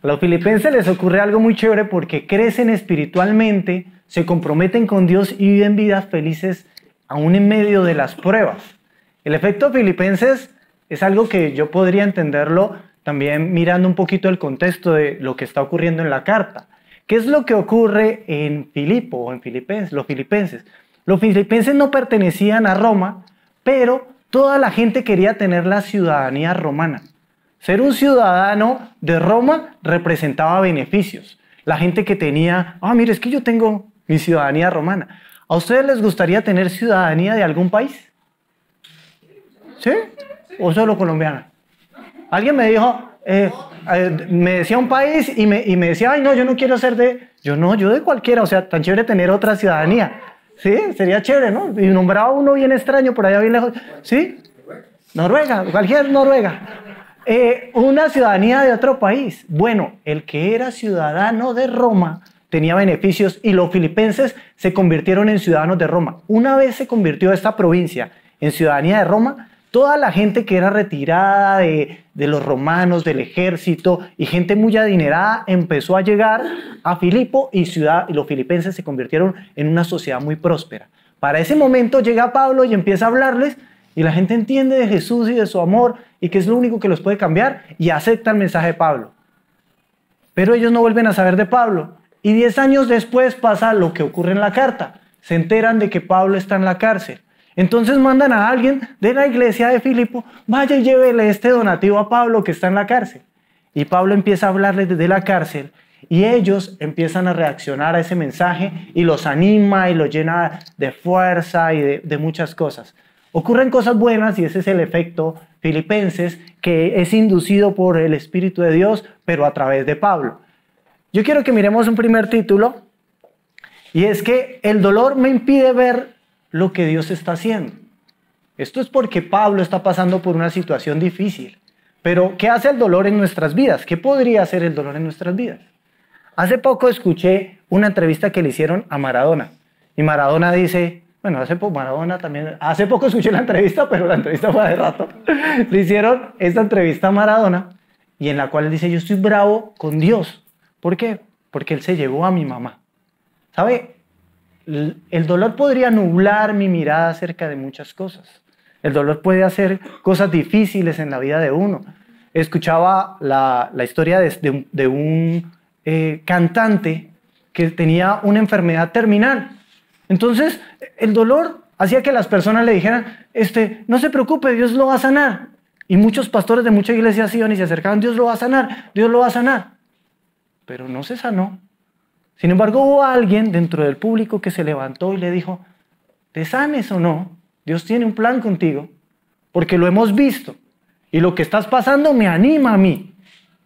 A los filipenses les ocurre algo muy chévere porque crecen espiritualmente, se comprometen con Dios y viven vidas felices aún en medio de las pruebas. El efecto filipenses es algo que yo podría entenderlo también mirando un poquito el contexto de lo que está ocurriendo en la carta. ¿Qué es lo que ocurre en Filipo o en Filipenses? Los filipenses. Los filipenses no pertenecían a Roma, pero toda la gente quería tener la ciudadanía romana. Ser un ciudadano de Roma representaba beneficios. La gente que tenía, mire, es que yo tengo mi ciudadanía romana. ¿A ustedes les gustaría tener ciudadanía de algún país? ¿Sí? ¿O solo colombiana? Alguien me dijo, me decía un país y me decía, ay no, yo no quiero ser de... Yo de cualquiera, o sea, tan chévere tener otra ciudadanía. ¿Sí? Sería chévere, ¿no? Y nombraba uno bien extraño por allá bien lejos. ¿Sí? Noruega, cualquier Noruega. Una ciudadanía de otro país. Bueno, el que era ciudadano de Roma tenía beneficios y los filipenses se convirtieron en ciudadanos de Roma. Una vez se convirtió esta provincia en ciudadanía de Roma, toda la gente que era retirada de los romanos, del ejército y gente muy adinerada empezó a llegar a Filipo y los filipenses se convirtieron en una sociedad muy próspera. Para ese momento llega Pablo y empieza a hablarles y la gente entiende de Jesús y de su amor y que es lo único que los puede cambiar y acepta el mensaje de Pablo. Pero ellos no vuelven a saber de Pablo y 10 años después pasa lo que ocurre en la carta. Se enteran de que Pablo está en la cárcel. Entonces mandan a alguien de la iglesia de Filipo, vaya y llévele este donativo a Pablo que está en la cárcel. Y Pablo empieza a hablarles desde la cárcel y ellos empiezan a reaccionar a ese mensaje y los anima y los llena de fuerza y de muchas cosas. Ocurren cosas buenas y ese es el efecto filipenses que es inducido por el Espíritu de Dios, pero a través de Pablo. Yo quiero que miremos un primer título y es que el dolor me impide ver lo que Dios está haciendo. Esto es porque Pablo está pasando por una situación difícil. Pero, ¿qué hace el dolor en nuestras vidas? ¿Qué podría hacer el dolor en nuestras vidas? Hace poco escuché una entrevista que le hicieron a Maradona. Y Maradona dice, bueno, hace poco escuché la entrevista, pero la entrevista fue hace rato. Le hicieron esta entrevista a Maradona y en la cual él dice, yo estoy bravo con Dios. ¿Por qué? Porque él se llevó a mi mamá. ¿Sabe? El dolor podría nublar mi mirada acerca de muchas cosas. El dolor puede hacer cosas difíciles en la vida de uno. Escuchaba la historia de un cantante que tenía una enfermedad terminal. Entonces, el dolor hacía que las personas le dijeran, no se preocupe, Dios lo va a sanar. Y muchos pastores de muchas iglesias iban y se acercaban, Dios lo va a sanar, Dios lo va a sanar. Pero no se sanó. Sin embargo, hubo alguien dentro del público que se levantó y le dijo, te sanes o no, Dios tiene un plan contigo, porque lo hemos visto, y lo que estás pasando me anima a mí,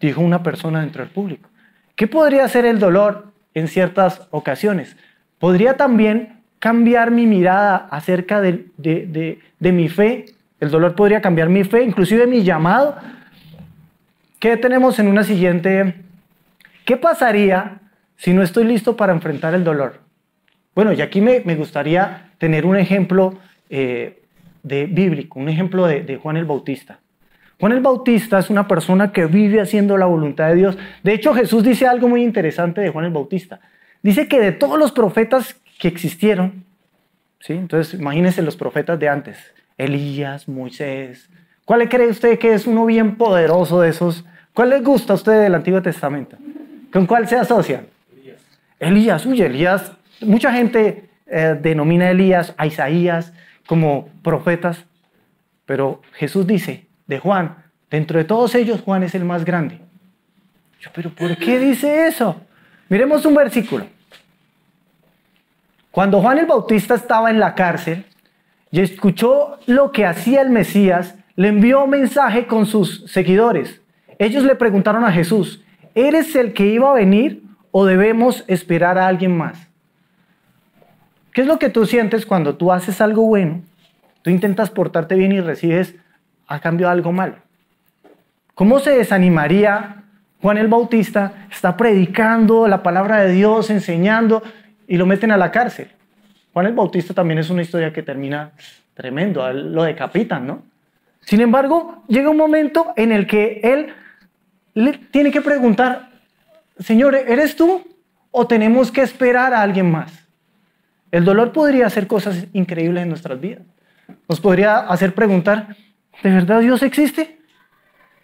dijo una persona dentro del público. ¿Qué podría hacer el dolor en ciertas ocasiones? Podría también cambiar mi mirada acerca de mi fe. El dolor podría cambiar mi fe, inclusive mi llamado. ¿Qué tenemos en una siguiente? ¿Qué pasaría si no estoy listo para enfrentar el dolor? Bueno, y aquí me gustaría tener un ejemplo bíblico, un ejemplo de Juan el Bautista. Juan el Bautista es una persona que vive haciendo la voluntad de Dios. De hecho, Jesús dice algo muy interesante de Juan el Bautista. Dice que de todos los profetas que existieron, ¿sí? Entonces imagínense los profetas de antes, Elías, Moisés. ¿Cuál le cree usted que es uno bien poderoso de esos? ¿Cuál le gusta a usted del Antiguo Testamento? ¿Con cuál se asocia? Elías, Elías, mucha gente denomina a Elías, a Isaías como profetas, pero Jesús dice de Juan, dentro de todos ellos Juan es el más grande. Pero ¿por qué dice eso? Miremos un versículo. Cuando Juan el Bautista estaba en la cárcel y escuchó lo que hacía el Mesías, le envió un mensaje con sus seguidores. Ellos le preguntaron a Jesús, ¿eres el que iba a venir o debemos esperar a alguien más? ¿Qué es lo que tú sientes cuando tú haces algo bueno? Tú intentas portarte bien y recibes a cambio algo malo. ¿Cómo se desanimaría Juan el Bautista? Está predicando la palabra de Dios, enseñando, y lo meten a la cárcel. Juan el Bautista también es una historia que termina tremendo, a él lo decapitan, ¿no? Sin embargo, llega un momento en el que él le tiene que preguntar, Señor, ¿eres tú o tenemos que esperar a alguien más? El dolor podría hacer cosas increíbles en nuestras vidas. Nos podría hacer preguntar, ¿de verdad Dios existe?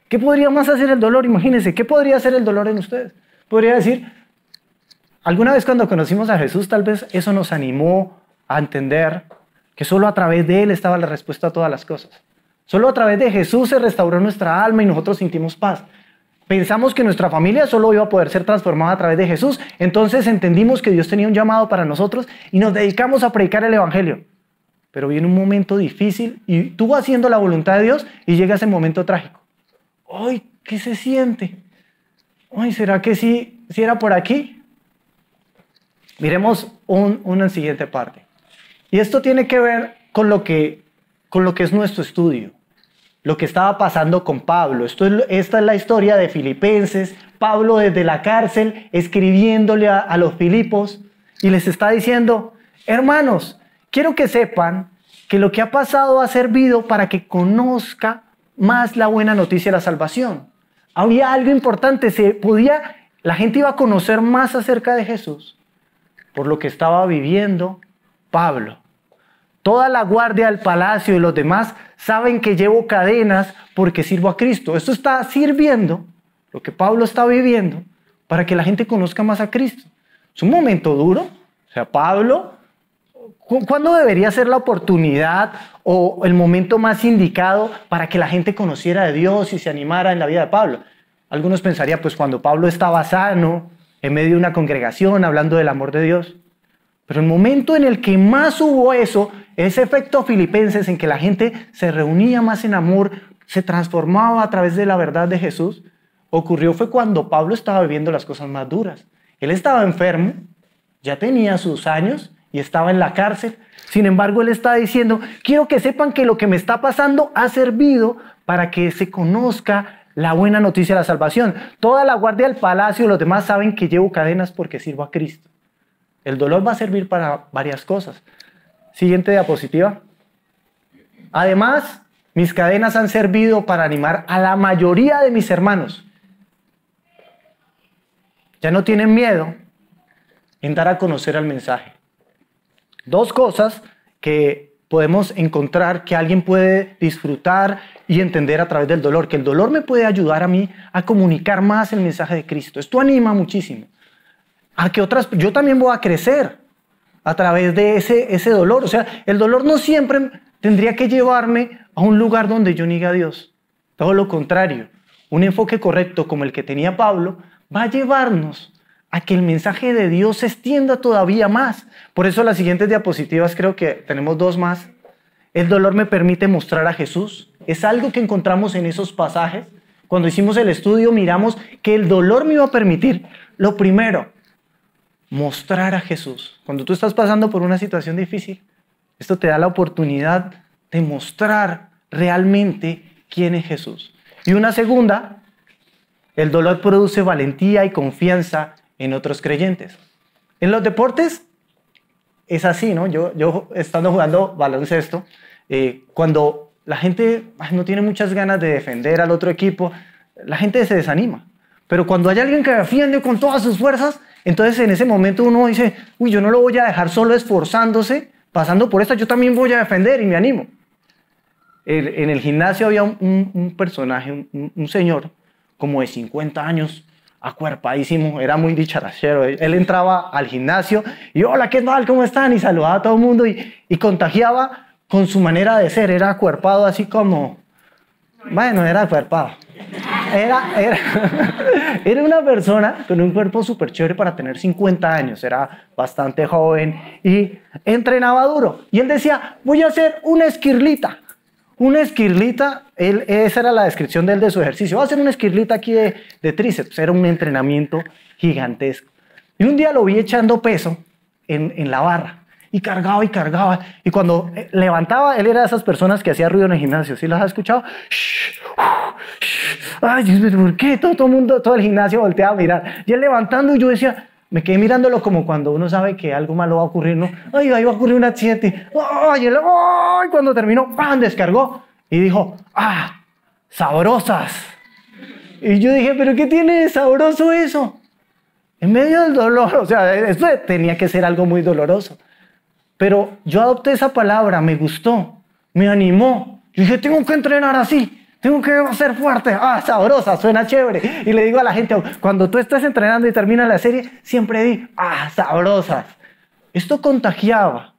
¿Qué podría más hacer el dolor? Imagínense, ¿qué podría hacer el dolor en ustedes? Podría decir, alguna vez cuando conocimos a Jesús, tal vez eso nos animó a entender que solo a través de Él estaba la respuesta a todas las cosas. Solo a través de Jesús se restauró nuestra alma y nosotros sentimos paz. Pensamos que nuestra familia solo iba a poder ser transformada a través de Jesús. Entonces entendimos que Dios tenía un llamado para nosotros y nos dedicamos a predicar el Evangelio. Pero viene un momento difícil y tú vas haciendo la voluntad de Dios y llega ese momento trágico. ¡Ay, qué se siente! ¡Ay, ¿será que sí era por aquí? Miremos una siguiente parte. Y esto tiene que ver con lo que es nuestro estudio. Lo que estaba pasando con Pablo. Esta es la historia de Filipenses. Pablo desde la cárcel escribiéndole a los Filipos y les está diciendo, hermanos, quiero que sepan que lo que ha pasado ha servido para que conozca más la buena noticia de la salvación. Había algo importante, la gente iba a conocer más acerca de Jesús por lo que estaba viviendo Pablo. Toda la guardia del palacio y los demás saben que llevo cadenas porque sirvo a Cristo. Esto está sirviendo, lo que Pablo está viviendo, para que la gente conozca más a Cristo. Es un momento duro. O sea, Pablo, ¿cuándo debería ser la oportunidad o el momento más indicado para que la gente conociera de Dios y se animara en la vida de Pablo? Algunos pensarían, pues cuando Pablo estaba sano, en medio de una congregación, hablando del amor de Dios. Pero el momento en el que más hubo eso, ese efecto Filipenses en que la gente se reunía más en amor, se transformaba a través de la verdad de Jesús, ocurrió fue cuando Pablo estaba viviendo las cosas más duras. Él estaba enfermo, ya tenía sus años y estaba en la cárcel. Sin embargo, él está diciendo, quiero que sepan que lo que me está pasando ha servido para que se conozca la buena noticia de la salvación. Toda la guardia del palacio y los demás saben que llevo cadenas porque sirvo a Cristo. El dolor va a servir para varias cosas. Siguiente diapositiva. Además, mis cadenas han servido para animar a la mayoría de mis hermanos. Ya no tienen miedo en dar a conocer el mensaje. Dos cosas que podemos encontrar que alguien puede disfrutar y entender a través del dolor. Que el dolor me puede ayudar a mí a comunicar más el mensaje de Cristo. Esto anima muchísimo. Yo también voy a crecer a través de ese dolor. O sea, el dolor no siempre tendría que llevarme a un lugar donde yo niegue a Dios. Todo lo contrario. Un enfoque correcto como el que tenía Pablo va a llevarnos a que el mensaje de Dios se extienda todavía más. Por eso las siguientes diapositivas, creo que tenemos dos más. El dolor me permite mostrar a Jesús. Es algo que encontramos en esos pasajes. Cuando hicimos el estudio miramos que el dolor me iba a permitir, lo primero, mostrar a Jesús. Cuando tú estás pasando por una situación difícil, esto te da la oportunidad de mostrar realmente quién es Jesús. Y una segunda, el dolor produce valentía y confianza en otros creyentes. En los deportes es así, ¿no? Yo estando jugando baloncesto, cuando la gente no tiene muchas ganas de defender al otro equipo, la gente se desanima. Pero cuando hay alguien que defiende con todas sus fuerzas, entonces en ese momento uno dice, uy, yo no lo voy a dejar solo esforzándose, pasando por esta, yo también voy a defender y me animo. En el gimnasio había un personaje, un señor como de 50 años, acuerpadísimo, era muy dicharachero. Él entraba al gimnasio y hola, ¿qué tal? ¿Cómo están? Y saludaba a todo el mundo y contagiaba con su manera de ser. Era acuerpado así como, bueno, era acuerpado. Era una persona con un cuerpo súper chévere para tener 50 años, era bastante joven y entrenaba duro. Y él decía, voy a hacer una esquirlita. Una esquirlita, esa era la descripción de él de su ejercicio. Voy a hacer una esquirlita aquí de tríceps, era un entrenamiento gigantesco. Y un día lo vi echando peso en la barra. Y cargaba y cargaba. Y cuando levantaba, él era de esas personas que hacía ruido en el gimnasio. ¿Sí las has escuchado? Ay, Dios mío, ¿por qué? Todo el mundo, todo el gimnasio volteaba a mirar. Y él levantando y yo decía, me quedé mirándolo como cuando uno sabe que algo malo va a ocurrir, ¿no? Ay, ahí va a ocurrir un accidente. Ay, cuando terminó, ¡pam!, descargó. Y dijo, sabrosas. Y yo dije, ¿pero qué tiene de sabroso eso? En medio del dolor, o sea, esto tenía que ser algo muy doloroso. Pero yo adopté esa palabra, me gustó, me animó. Yo dije, tengo que entrenar así, tengo que ser fuerte. Ah, sabrosa, suena chévere. Y le digo a la gente, cuando tú estés entrenando y termina la serie, siempre di, ah, sabrosas. Esto contagiaba.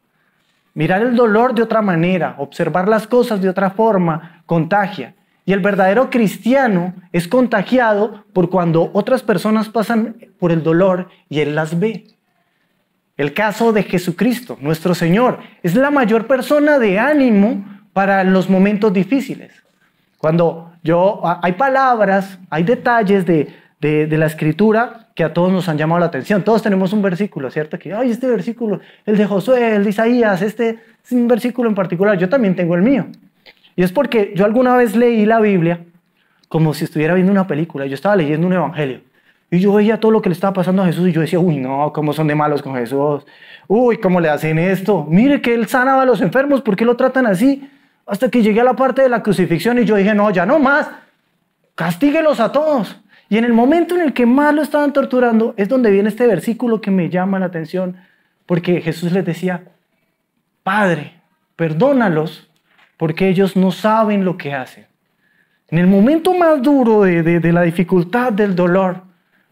Mirar el dolor de otra manera, observar las cosas de otra forma, contagia. Y el verdadero cristiano es contagiado por cuando otras personas pasan por el dolor y él las ve. El caso de Jesucristo, nuestro Señor, es la mayor persona de ánimo para los momentos difíciles. Hay palabras, hay detalles de la Escritura que a todos nos han llamado la atención. Todos tenemos un versículo, ¿cierto? Que, ay, este versículo, el de Josué, el de Isaías, este es un versículo en particular. Yo también tengo el mío. Y es porque yo alguna vez leí la Biblia como si estuviera viendo una película. Yo estaba leyendo un evangelio y yo veía todo lo que le estaba pasando a Jesús y yo decía, uy, no, cómo son de malos con Jesús. Uy, cómo le hacen esto. Mire que él sanaba a los enfermos, ¿por qué lo tratan así? Hasta que llegué a la parte de la crucifixión y yo dije, no, ya no más. Castíguelos a todos. Y en el momento en el que más lo estaban torturando es donde viene este versículo que me llama la atención, porque Jesús les decía, Padre, perdónalos, porque ellos no saben lo que hacen. En el momento más duro de la dificultad, del dolor,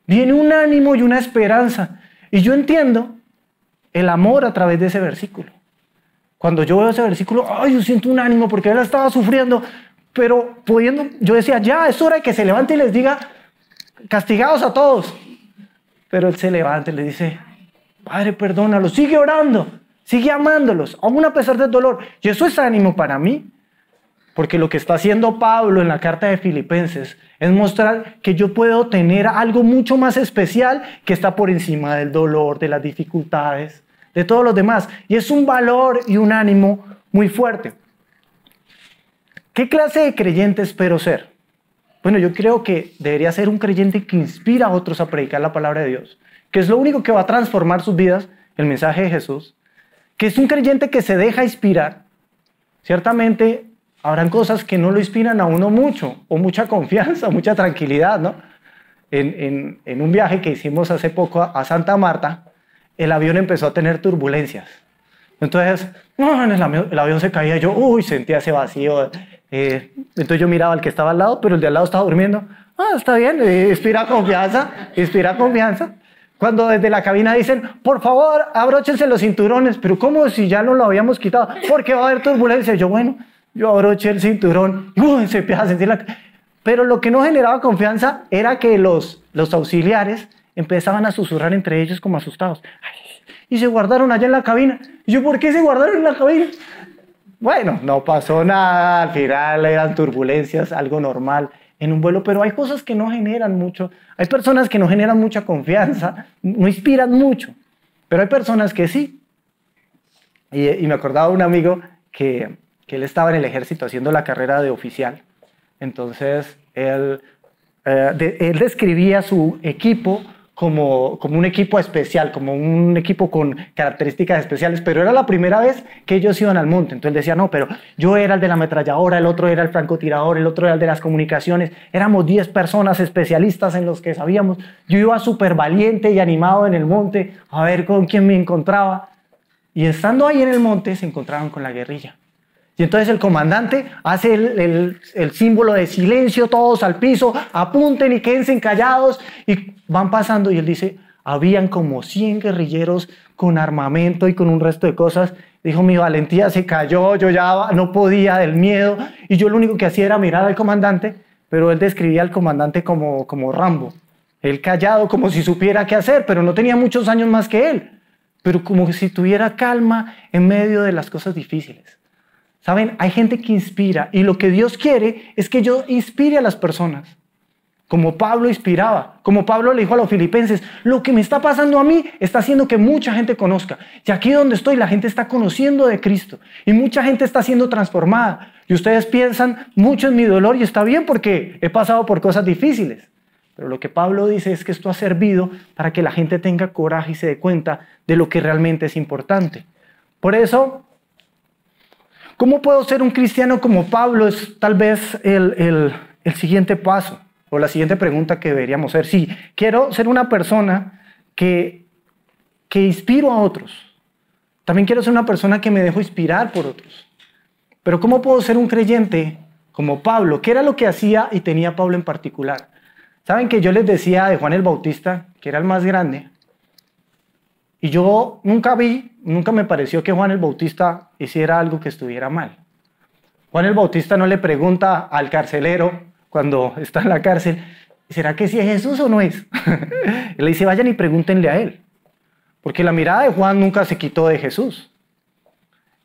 viene un ánimo y una esperanza. Y yo entiendo el amor a través de ese versículo. Cuando yo veo ese versículo, ay, yo siento un ánimo porque él estaba sufriendo, pero yo decía, ya, es hora de que se levante y les diga, castigados a todos. Pero él se levanta y le dice, Padre, perdónalos, sigue orando. Sigue amándolos, aún a pesar del dolor. Y eso es ánimo para mí. Porque lo que está haciendo Pablo en la carta de Filipenses es mostrar que yo puedo tener algo mucho más especial que está por encima del dolor, de las dificultades, de todos los demás. Y es un valor y un ánimo muy fuerte. ¿Qué clase de creyente espero ser? Bueno, yo creo que debería ser un creyente que inspira a otros a predicar la palabra de Dios, que es lo único que va a transformar sus vidas, el mensaje de Jesús. Que es un creyente que se deja inspirar. Ciertamente habrán cosas que no lo inspiran a uno mucho, o mucha confianza, mucha tranquilidad, ¿no? En un viaje que hicimos hace poco a Santa Marta, el avión empezó a tener turbulencias. Entonces, el avión se caía, yo, sentía ese vacío. Entonces yo miraba al que estaba al lado, pero el de al lado estaba durmiendo. Está bien, inspira confianza, inspira confianza. Cuando desde la cabina dicen, por favor, abróchense los cinturones. Pero ¿cómo si ya no lo habíamos quitado? Porque va a haber turbulencia. Yo abroché el cinturón. Se empieza a sentir la... Pero lo que no generaba confianza era que los auxiliares empezaban a susurrar entre ellos como asustados. Y se guardaron allá en la cabina. Y yo, ¿por qué se guardaron en la cabina? Bueno, no pasó nada. Al final eran turbulencias, algo normal en un vuelo, pero hay cosas que no generan mucho, hay personas que no generan mucha confianza, no inspiran mucho, pero hay personas que sí. Y me acordaba de un amigo que él estaba en el ejército haciendo la carrera de oficial, entonces él describía su equipo como un equipo especial, como un equipo con características especiales, pero era la primera vez que ellos iban al monte. Entonces decía, no, pero yo era el de la ametralladora, el otro era el francotirador, el otro era el de las comunicaciones, éramos 10 personas especialistas en los que sabíamos. Yo iba súper valiente y animado en el monte a ver con quién me encontraba. Y estando ahí en el monte se encontraron con la guerrilla. Y entonces el comandante hace el símbolo de silencio, todos al piso, apunten y quédense callados. Y van pasando y él dice, habían como 100 guerrilleros con armamento y con un resto de cosas. Dijo, mi valentía se cayó, yo ya no podía del miedo. Y yo lo único que hacía era mirar al comandante, pero él describía al comandante como Rambo. Él callado, como si supiera qué hacer, pero no tenía muchos años más que él. Pero como si tuviera calma en medio de las cosas difíciles. ¿Saben? Hay gente que inspira y lo que Dios quiere es que yo inspire a las personas. Como Pablo inspiraba, como Pablo le dijo a los filipenses, lo que me está pasando a mí está haciendo que mucha gente conozca. Y aquí donde estoy la gente está conociendo de Cristo y mucha gente está siendo transformada. Y ustedes piensan mucho en mi dolor y está bien porque he pasado por cosas difíciles. Pero lo que Pablo dice es que esto ha servido para que la gente tenga coraje y se dé cuenta de lo que realmente es importante. Por eso, ¿cómo puedo ser un cristiano como Pablo? Es tal vez el siguiente paso o la siguiente pregunta que deberíamos hacer. Si quiero ser una persona que inspiro a otros. También quiero ser una persona que me dejo inspirar por otros. Pero ¿cómo puedo ser un creyente como Pablo? ¿Qué era lo que hacía y tenía Pablo en particular? Saben que yo les decía de Juan el Bautista, que era el más grande, y yo nunca me pareció que Juan el Bautista hiciera algo que estuviera mal. Juan el Bautista no le pregunta al carcelero cuando está en la cárcel, ¿será que sí es Jesús o no es? Él le dice, vayan y pregúntenle a él. Porque la mirada de Juan nunca se quitó de Jesús.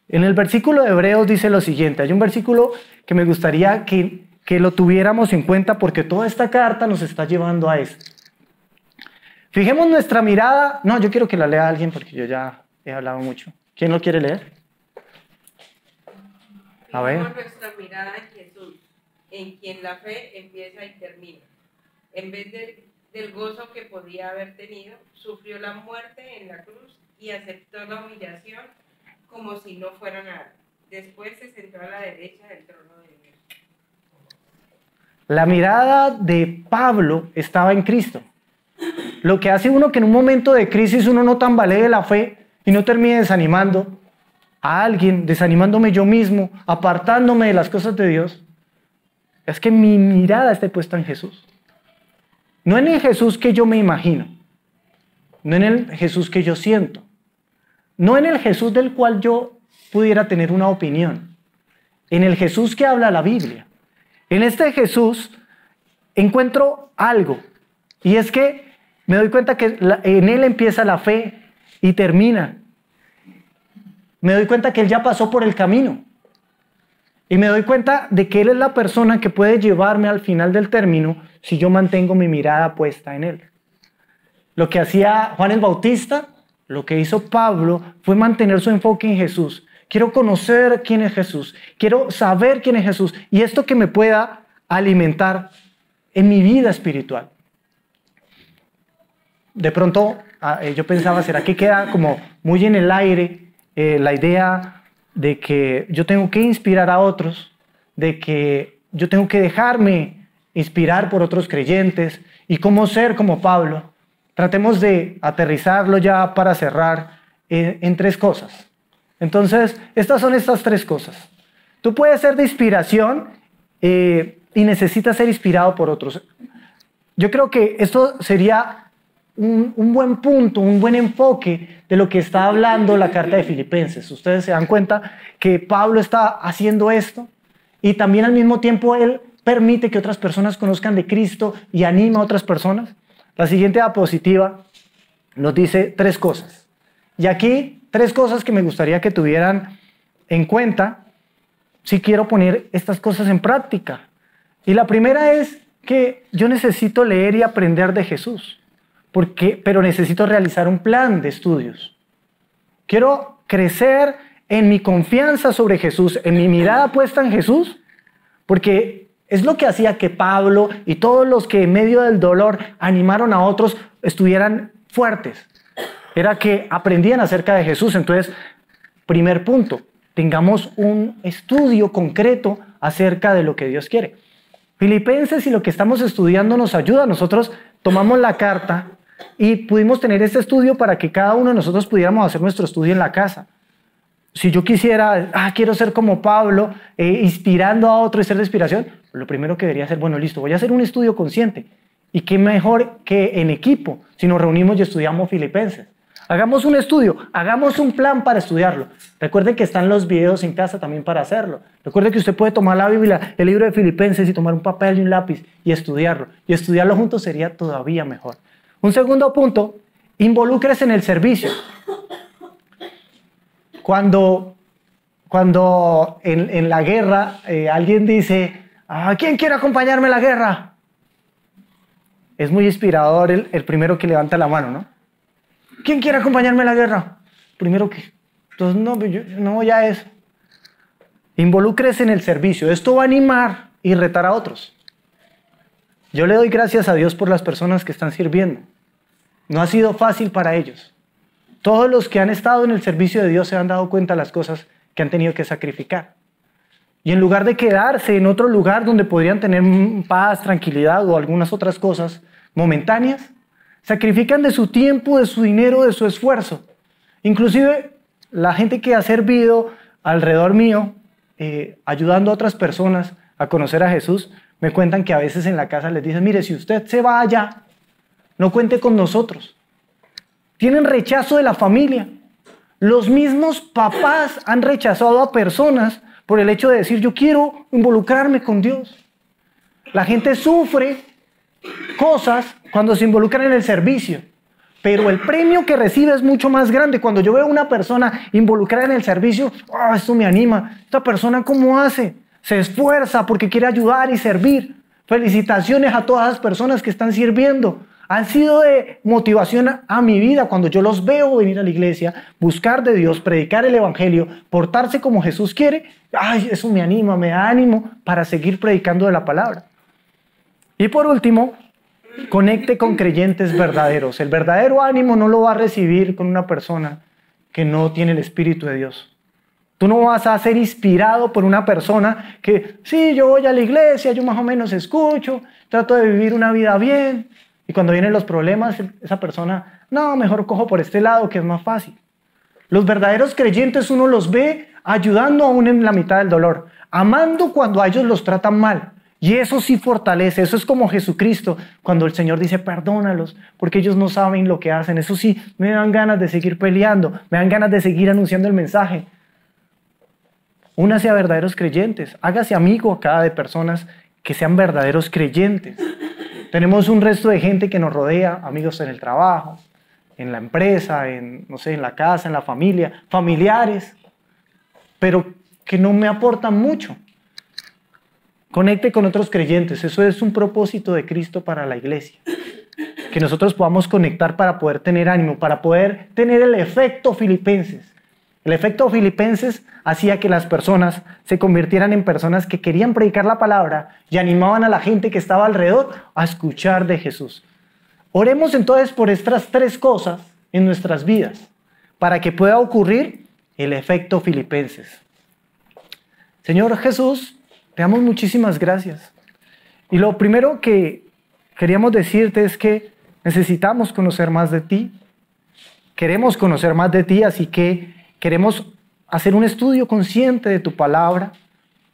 En el versículo de Hebreos dice lo siguiente, hay un versículo que me gustaría que lo tuviéramos en cuenta porque toda esta carta nos está llevando a eso. Fijemos nuestra mirada, no, yo quiero que la lea alguien porque yo ya he hablado mucho. ¿Quién lo quiere leer? A ver. Fijemos nuestra mirada en Jesús, en quien la fe empieza y termina. En vez del gozo que podía haber tenido, sufrió la muerte en la cruz y aceptó la humillación como si no fuera nada. Después se sentó a la derecha del trono de Dios. La mirada de Pablo estaba en Cristo. Lo que hace uno que en un momento de crisis uno no tambalee la fe y no termine desanimando a alguien, desanimándome yo mismo, apartándome de las cosas de Dios, es que mi mirada esté puesta en Jesús. No en el Jesús que yo me imagino, no en el Jesús que yo siento, no en el Jesús del cual yo pudiera tener una opinión, en el Jesús que habla la Biblia. En este Jesús encuentro algo, y es que me doy cuenta que en Él empieza la fe y termina. Me doy cuenta que Él ya pasó por el camino. Y me doy cuenta de que Él es la persona que puede llevarme al final del término si yo mantengo mi mirada puesta en Él. Lo que hacía Juan el Bautista, lo que hizo Pablo, fue mantener su enfoque en Jesús. Quiero conocer quién es Jesús. Quiero saber quién es Jesús. Y esto que me pueda alimentar en mi vida espiritual. De pronto yo pensaba, ¿será que queda como muy en el aire la idea de que yo tengo que inspirar a otros, de que yo tengo que dejarme inspirar por otros creyentes y cómo ser como Pablo? Tratemos de aterrizarlo ya para cerrar en tres cosas. Entonces, estas son estas tres cosas. Tú puedes ser de inspiración y necesitas ser inspirado por otros. Yo creo que esto sería un buen punto, un buen enfoque de lo que está hablando la carta de Filipenses. Ustedes se dan cuenta que Pablo está haciendo esto y también al mismo tiempo él permite que otras personas conozcan de Cristo y anima a otras personas. La siguiente diapositiva nos dice tres cosas. Y aquí tres cosas que me gustaría que tuvieran en cuenta si quiero poner estas cosas en práctica. Y la primera es que yo necesito leer y aprender de Jesús. Pero necesito realizar un plan de estudios. Quiero crecer en mi confianza sobre Jesús, en mi mirada puesta en Jesús, porque es lo que hacía que Pablo y todos los que en medio del dolor animaron a otros estuvieran fuertes. Era que aprendían acerca de Jesús. Entonces, primer punto, tengamos un estudio concreto acerca de lo que Dios quiere. Filipenses y lo que estamos estudiando nos ayuda. Nosotros tomamos la carta y pudimos tener este estudio para que cada uno de nosotros pudiéramos hacer nuestro estudio en la casa. Si yo quisiera, quiero ser como Pablo, inspirando a otro y ser de inspiración, lo primero que debería hacer, bueno, listo, voy a hacer un estudio consciente. Y qué mejor que en equipo, si nos reunimos y estudiamos Filipenses. Hagamos un estudio, hagamos un plan para estudiarlo. Recuerden que están los videos en casa también para hacerlo. Recuerden que usted puede tomar la Biblia, el libro de Filipenses y tomar un papel y un lápiz y estudiarlo. Y estudiarlo juntos sería todavía mejor. Un segundo punto, involúcrese en el servicio. Cuando en la guerra alguien dice, ¿quién quiere acompañarme a la guerra? Es muy inspirador el primero que levanta la mano, ¿no? ¿Quién quiere acompañarme a la guerra? Primero que... Entonces, no, yo no voy a eso. Involúcrese en el servicio. Esto va a animar y retar a otros. Yo le doy gracias a Dios por las personas que están sirviendo. No ha sido fácil para ellos. Todos los que han estado en el servicio de Dios se han dado cuenta de las cosas que han tenido que sacrificar. Y en lugar de quedarse en otro lugar donde podrían tener paz, tranquilidad o algunas otras cosas momentáneas, sacrifican de su tiempo, de su dinero, de su esfuerzo. Inclusive la gente que ha servido alrededor mío, ayudando a otras personas a conocer a Jesús, me cuentan que a veces en la casa les dicen, mire, si usted se va allá, no cuente con nosotros. Tienen rechazo de la familia. Los mismos papás han rechazado a personas por el hecho de decir, yo quiero involucrarme con Dios. La gente sufre cosas cuando se involucran en el servicio, pero el premio que recibe es mucho más grande. Cuando yo veo a una persona involucrada en el servicio, esto me anima. Esta persona, ¿cómo hace? Se esfuerza porque quiere ayudar y servir. Felicitaciones a todas las personas que están sirviendo. Han sido de motivación a mi vida cuando yo los veo venir a la iglesia, buscar de Dios, predicar el evangelio, portarse como Jesús quiere. Eso me anima, me da ánimo para seguir predicando de la palabra. Y por último, conecte con creyentes verdaderos. El verdadero ánimo no lo va a recibir con una persona que no tiene el Espíritu de Dios. Tú no vas a ser inspirado por una persona que, sí, yo voy a la iglesia, yo más o menos escucho, trato de vivir una vida bien. Y cuando vienen los problemas, esa persona, no, mejor cojo por este lado que es más fácil. Los verdaderos creyentes uno los ve ayudando aún en la mitad del dolor, amando cuando a ellos los tratan mal. Y eso sí fortalece, eso es como Jesucristo, cuando el Señor dice, perdónalos, porque ellos no saben lo que hacen. Eso sí, me dan ganas de seguir peleando, me dan ganas de seguir anunciando el mensaje. Únase a verdaderos creyentes, hágase amigo acá de personas que sean verdaderos creyentes. Tenemos un resto de gente que nos rodea, amigos en el trabajo, en la empresa, en la casa, en la familia, familiares, pero que no me aportan mucho. Conecte con otros creyentes, eso es un propósito de Cristo para la iglesia. Que nosotros podamos conectar para poder tener ánimo, para poder tener el efecto Filipenses. El efecto Filipenses hacía que las personas se convirtieran en personas que querían predicar la palabra y animaban a la gente que estaba alrededor a escuchar de Jesús. Oremos entonces por estas tres cosas en nuestras vidas para que pueda ocurrir el efecto Filipenses. Señor Jesús, te damos muchísimas gracias. Y lo primero que queríamos decirte es que necesitamos conocer más de ti. Queremos conocer más de ti, así que queremos hacer un estudio consciente de tu palabra.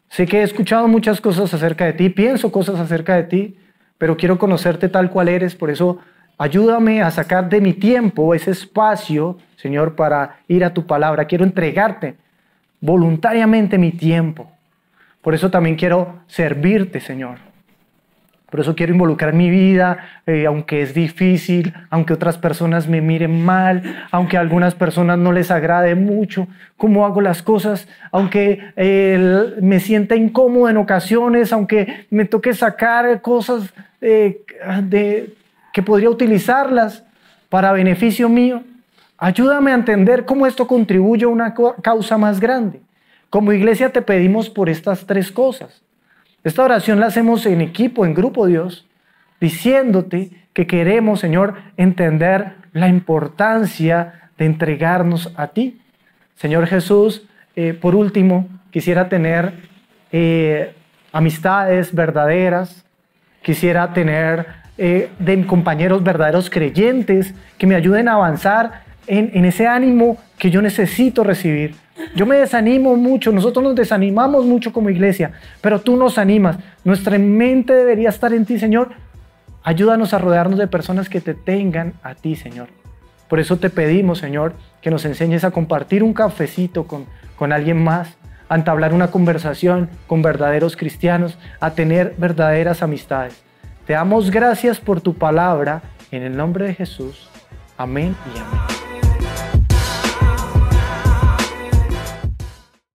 Sé que he escuchado muchas cosas acerca de ti, pienso cosas acerca de ti, pero quiero conocerte tal cual eres. Por eso, ayúdame a sacar de mi tiempo ese espacio, Señor, para ir a tu palabra. Quiero entregarte voluntariamente mi tiempo. Por eso también quiero servirte, Señor. Por eso quiero involucrar mi vida, aunque es difícil, aunque otras personas me miren mal, aunque a algunas personas no les agrade mucho cómo hago las cosas, aunque me sienta incómodo en ocasiones, aunque me toque sacar cosas que podría utilizarlas para beneficio mío. Ayúdame a entender cómo esto contribuye a una causa más grande. Como iglesia te pedimos por estas tres cosas. Esta oración la hacemos en equipo, en grupo, Dios, diciéndote que queremos, Señor, entender la importancia de entregarnos a ti. Señor Jesús, por último, quisiera tener amistades verdaderas, quisiera tener de compañeros verdaderos creyentes que me ayuden a avanzar en ese ánimo que yo necesito recibir. Yo me desanimo mucho, nosotros nos desanimamos mucho como iglesia, pero tú nos animas. Nuestra mente debería estar en ti, Señor. Ayúdanos a rodearnos de personas que te tengan a ti, Señor. Por eso te pedimos, Señor, que nos enseñes a compartir un cafecito con alguien más, a entablar una conversación con verdaderos cristianos, a tener verdaderas amistades. Te damos gracias por tu palabra, en el nombre de Jesús. Amén y amén.